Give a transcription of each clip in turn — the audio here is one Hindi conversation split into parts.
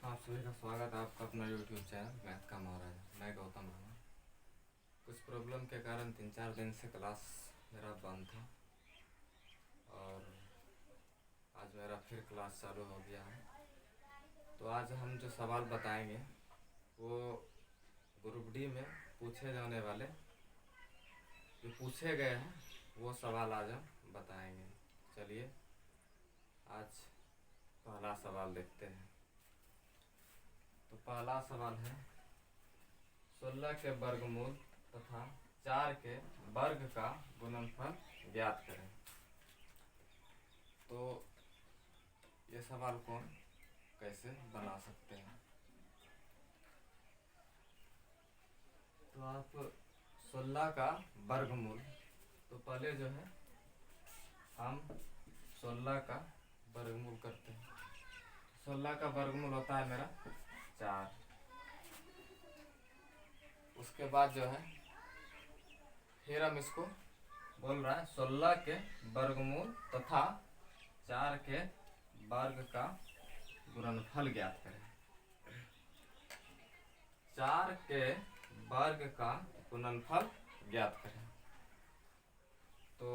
आप सभी का स्वागत है आपका अपना यूट्यूब चैनल मैथ का महाराज। मैं गौतम राणा। कुछ प्रॉब्लम के कारण 3-4 दिन से क्लास मेरा बंद था और आज मेरा फिर क्लास चालू हो गया है। तो आज हम जो सवाल बताएंगे वो ग्रुप डी में पूछे जाने वाले जो पूछे गए हैं वो सवाल आज हम बताएंगे। चलिए आज पहला सवाल देखते हैं। तो पहला सवाल है 16 के वर्गमूल तथा 4 के वर्ग का गुणनफल ज्ञात करें। तो ये सवाल को कैसे बना सकते हैं? तो आप 16 का वर्गमूल, तो पहले जो है हम 16 का वर्गमूल करते हैं। 16 का वर्गमूल होता है मेरा 4। उसके बाद जो है फिर हम इसको बोल रहा है 16 के वर्गमूल तथा 4 के वर्ग का गुणनफल ज्ञात करें। 4 के वर्ग का गुणनफल ज्ञात करें। तो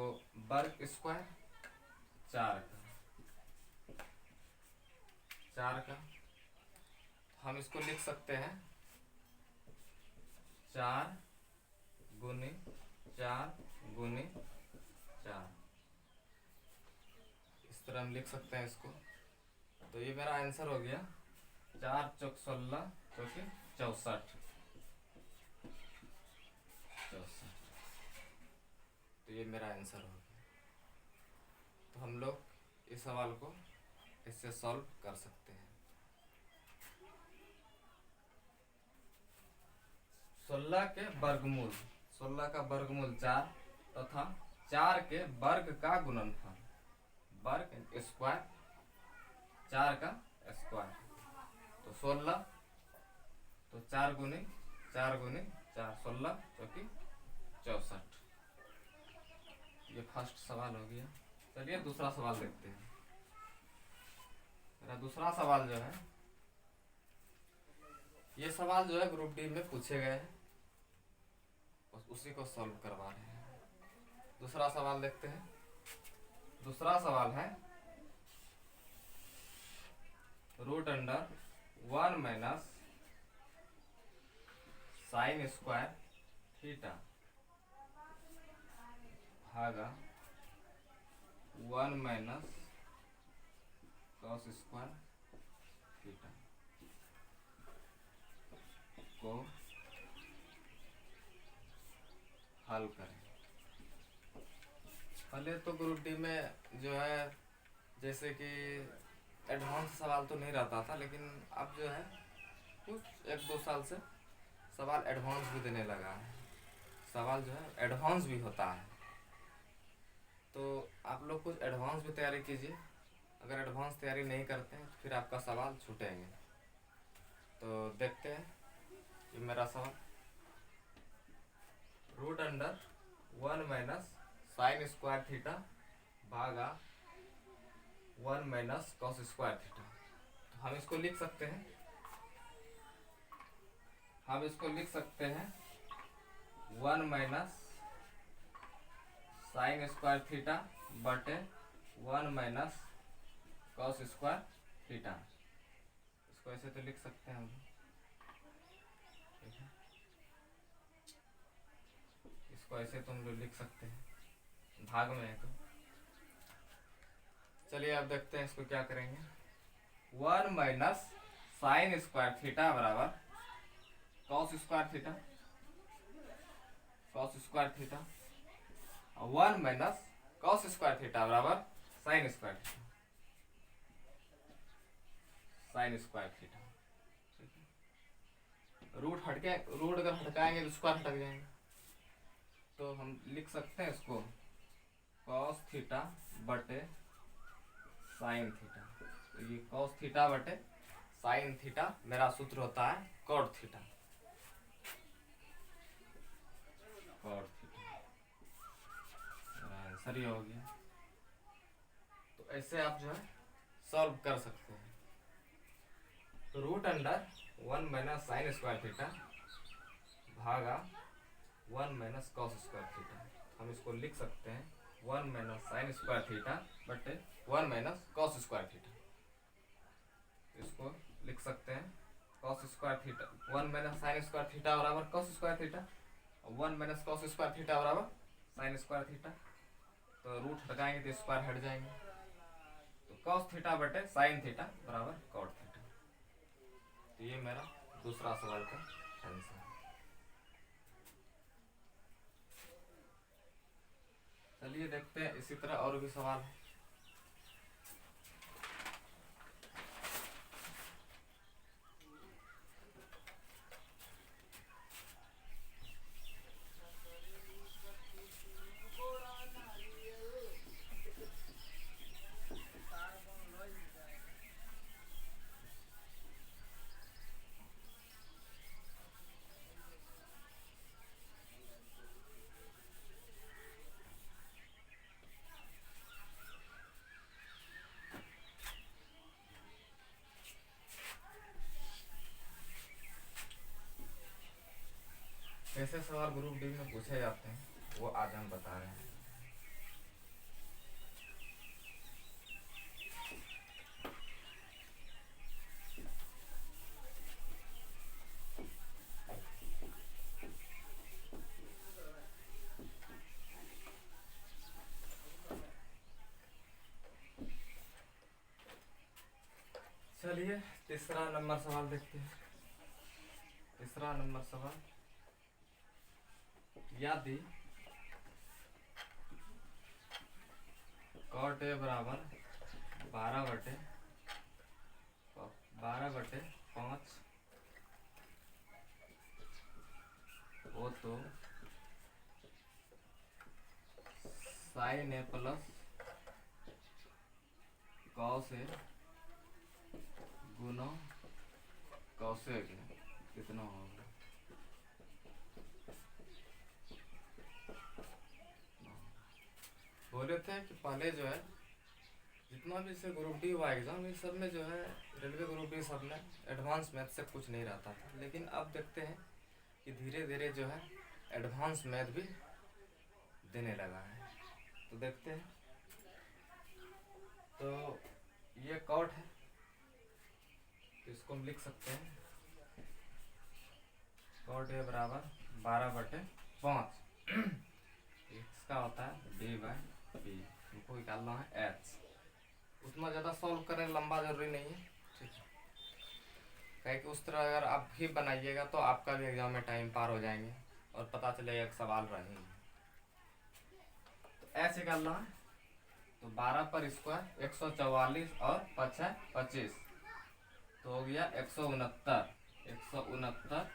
वर्ग स्क्वायर 4 का हम इसको लिख सकते हैं 4 गुनी 4 गुनी 4, इस तरह हम लिख सकते हैं इसको। तो ये मेरा आंसर हो गया 4 चौक 16 चौकी 64। तो ये मेरा आंसर हो गया। तो हम लोग इस सवाल को इससे सॉल्व कर सकते हैं। 16 के वर्गमूल, 16 का वर्गमूल 4 तथा 4 के वर्ग का गुणनफल, वर्ग स्क्वायर 4 का स्क्वायर, तो 16, तो 4 गुनी 4 गुनी 4, 16 चौकी 64। ये फर्स्ट सवाल हो गया। चलिए दूसरा सवाल देखते हैं। मेरा दूसरा सवाल जो है, ये सवाल जो है ग्रुप डी में पूछे गए हैं, बस उसी को सॉल्व करवा रहे हैं। दूसरा सवाल देखते हैं। दूसरा सवाल है root under 1 minus sine square theta भागा 1 माइनस कॉस स्क्वायर थीटा को हल करें। पहले तो ग्रुप डी में जो है जैसे कि एडवांस सवाल तो नहीं रहता था, लेकिन अब जो है कुछ 1-2 साल से सवाल एडवांस भी देने लगा है। सवाल जो है एडवांस भी होता है, तो आप लोग कुछ एडवांस भी तैयारी कीजिए। अगर एडवांस तैयारी नहीं करते हैं तो फिर आपका सवाल छूटेंगे। तो देखते हैं ये मेरा सवाल, root under 1 minus sine square theta भागा 1 माइनस कॉस स्क्वायर थीटा। तो हम इसको लिख सकते हैं, हम इसको लिख सकते हैं 1 माइनस साइन स्क्वायर थीटा बटे 1 माइनस कॉस स्क्वायर थीटा। इसको ऐसे तो लिख सकते हैं हम, ठीक है। इसको ऐसे तो हम लोग लिख सकते हैं, भाग में है तो। चलिए अब देखते हैं इसको क्या करेंगे। 1 माइनस साइन स्क्वायर थीटा बराबर cos square theta, cos square theta, 1 minus cos square theta बराबर sine square theta, sine square theta. Root हटके, रूट अगर हटकाएंगे तो स्क्वायर हटक जाएंगे। तो हम लिख सकते हैं इसको कॉस थीटा बटे साइन थीटा। तो ये कॉस थीटा बटे साइन थीटा मेरा सूत्र होता है कॉट थीटा, कॉट थीटा। मेरा आंसर ये हो गया। तो ऐसे आप जो है सॉल्व कर सकते हैं। Root under 1 minus sine square theta भागा 1 माइनस कॉस स्क्वायर थीटा। हम इसको लिख सकते हैं 1 माइनस साइन स्क्वायर थीटा बटे 1 माइनस कॉस स्क्वायर थीटा। इसको लिख सकते हैं cos square theta 1 minus sine square theta बराबर cos square theta, 1 minus cos square theta बराबर साइन स्क्वायर थीटा। तो रूट हटाएंगे तो स्क्वायर हट जाएंगे, तो कॉस थीटा बटे साइन थीटा बराबर कॉट थीटा। तो ये मेरा दूसरा सवाल का आंसर। चलिए देखते हैं इसी तरह और भी सवाल है। कैसे सवाल ग्रुप डी में पूछे जाते हैं वो आज हम बता रहे हैं। चलिए तीसरा नंबर सवाल देखते हैं। तीसरा नंबर सवाल, यदि कॉट ए बराबर 12/5 हो तो sign A plus cos A Guna cosec कितना होगा? बोले थे कि पहले जो है जितना भी से ग्रुप डी हुआ एग्जाम, इस सब में जो है रेलवे ग्रुप डी सब में एडवांस मैथ से कुछ नहीं रहता था, लेकिन अब देखते हैं कि धीरे धीरे जो है एडवांस मैथ भी देने लगा है। तो देखते हैं। तो ये कॉट है, तो इसको हम लिख सकते हैं कॉट ए बराबर 12/5 इसका होता है d/p। हमको निकालना है h। उतना ज़्यादा सॉल्व करें लंबा जरूरी नहीं है, ठीक है, कहीं कि उस तरह अगर आप भी बनाइएगा तो आपका भी एग्जाम में टाइम पार हो जाएंगे और पता चलेगा एक सवाल रहेंगे। तो h निकालना है, तो 12 पर स्क्वायर 144 और 5 है 25, तो हो गया 169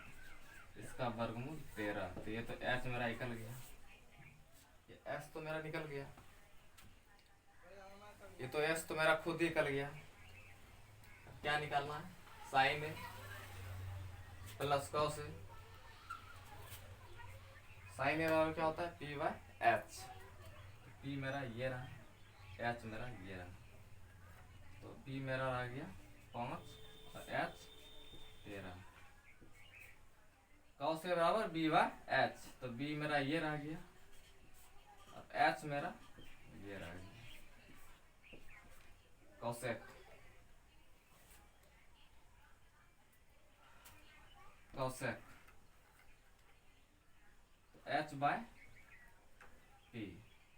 इसका वर्गमूल 13। तो ये तो h मेरा निकल गया, ये s तो मेरा निकल गया, ये तो s तो मेरा खुद ही निकल गया। क्या निकालना है? Sign A plus cos A. Sign ए बराबर क्या होता है? p/h। p मेरा ये रहा, h मेरा ये रहा, तो p मेरा आ गया 5 और h 13। कॉस ए बराबर b/h, तो b मेरा ये रह गया और h मेरा ये रह गया। कॉसेक h/p,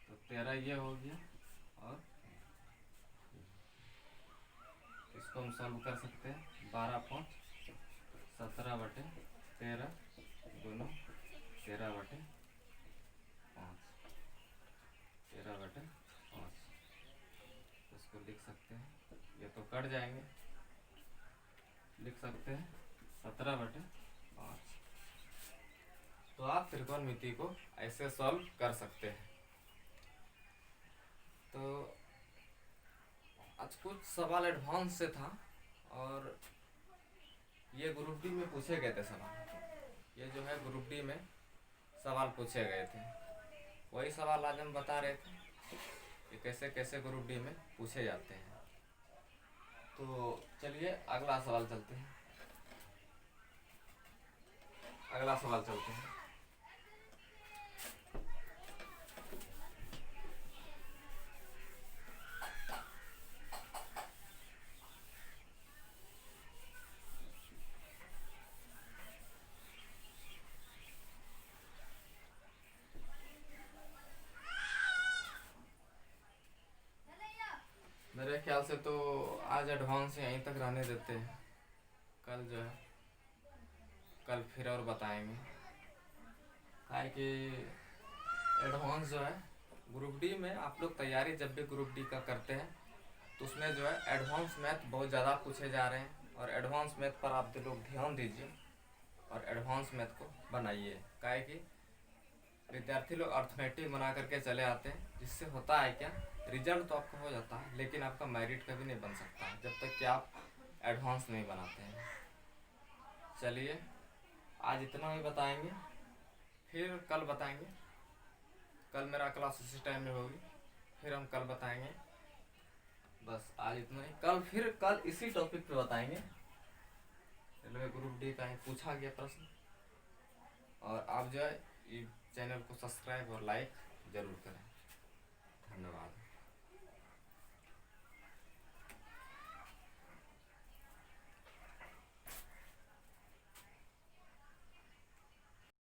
तो 13 ये हो गया और इसको हम सॉल्व कर सकते हैं। 12/5 17/13 गुना 13/5 13/5 इसको लिख सकते हैं, ये तो कट जाएंगे, लिख सकते हैं 17/5। तो आप त्रिकोणमिति को ऐसे सॉल्व कर सकते हैं। तो आज कुछ सवाल एडवांस से था और ये ग्रुप डी में पूछे गए थे सवाल। ये जो है ग्रुप डी में सवाल पूछे गए थे, वही सवाल आज हम बता रहे थे कि कैसे कैसे ग्रुप डी में पूछे जाते हैं। तो चलिए अगला सवाल चलते हैं। अगला सवाल चलते हैं। मेरे ख्याल से तो आज एडवांस यहीं तक रहने देते हैं। कल जो है कल फिर और बताएंगे। काहे कि एडवांस जो है ग्रुप डी में आप लोग तैयारी जब भी ग्रुप डी का करते हैं तो उसमें जो है एडवांस मैथ बहुत ज़्यादा पूछे जा रहे हैं, और एडवांस मैथ पर आप लोग ध्यान दीजिए और एडवांस मैथ को बनाइए। काहे कि विद्यार्थी लोग अर्थमेटिक बना करके चले आते हैं, जिससे होता है क्या, रिजल्ट तो आपका हो जाता है लेकिन आपका मेरिट कभी नहीं बन सकता है जब तक कि आप एडवांस नहीं बनाते हैं। चलिए आज इतना ही बताएंगे, फिर कल बताएंगे। कल मेरा क्लास इसी टाइम में होगी, फिर हम कल बताएंगे। बस आज इतना ही, कल इसी टॉपिक पे बताएंगे। रेलवे ग्रुप डी का ही पूछा गया प्रश्न। और आप जो है चैनल को सब्सक्राइब और लाइक ज़रूर करें।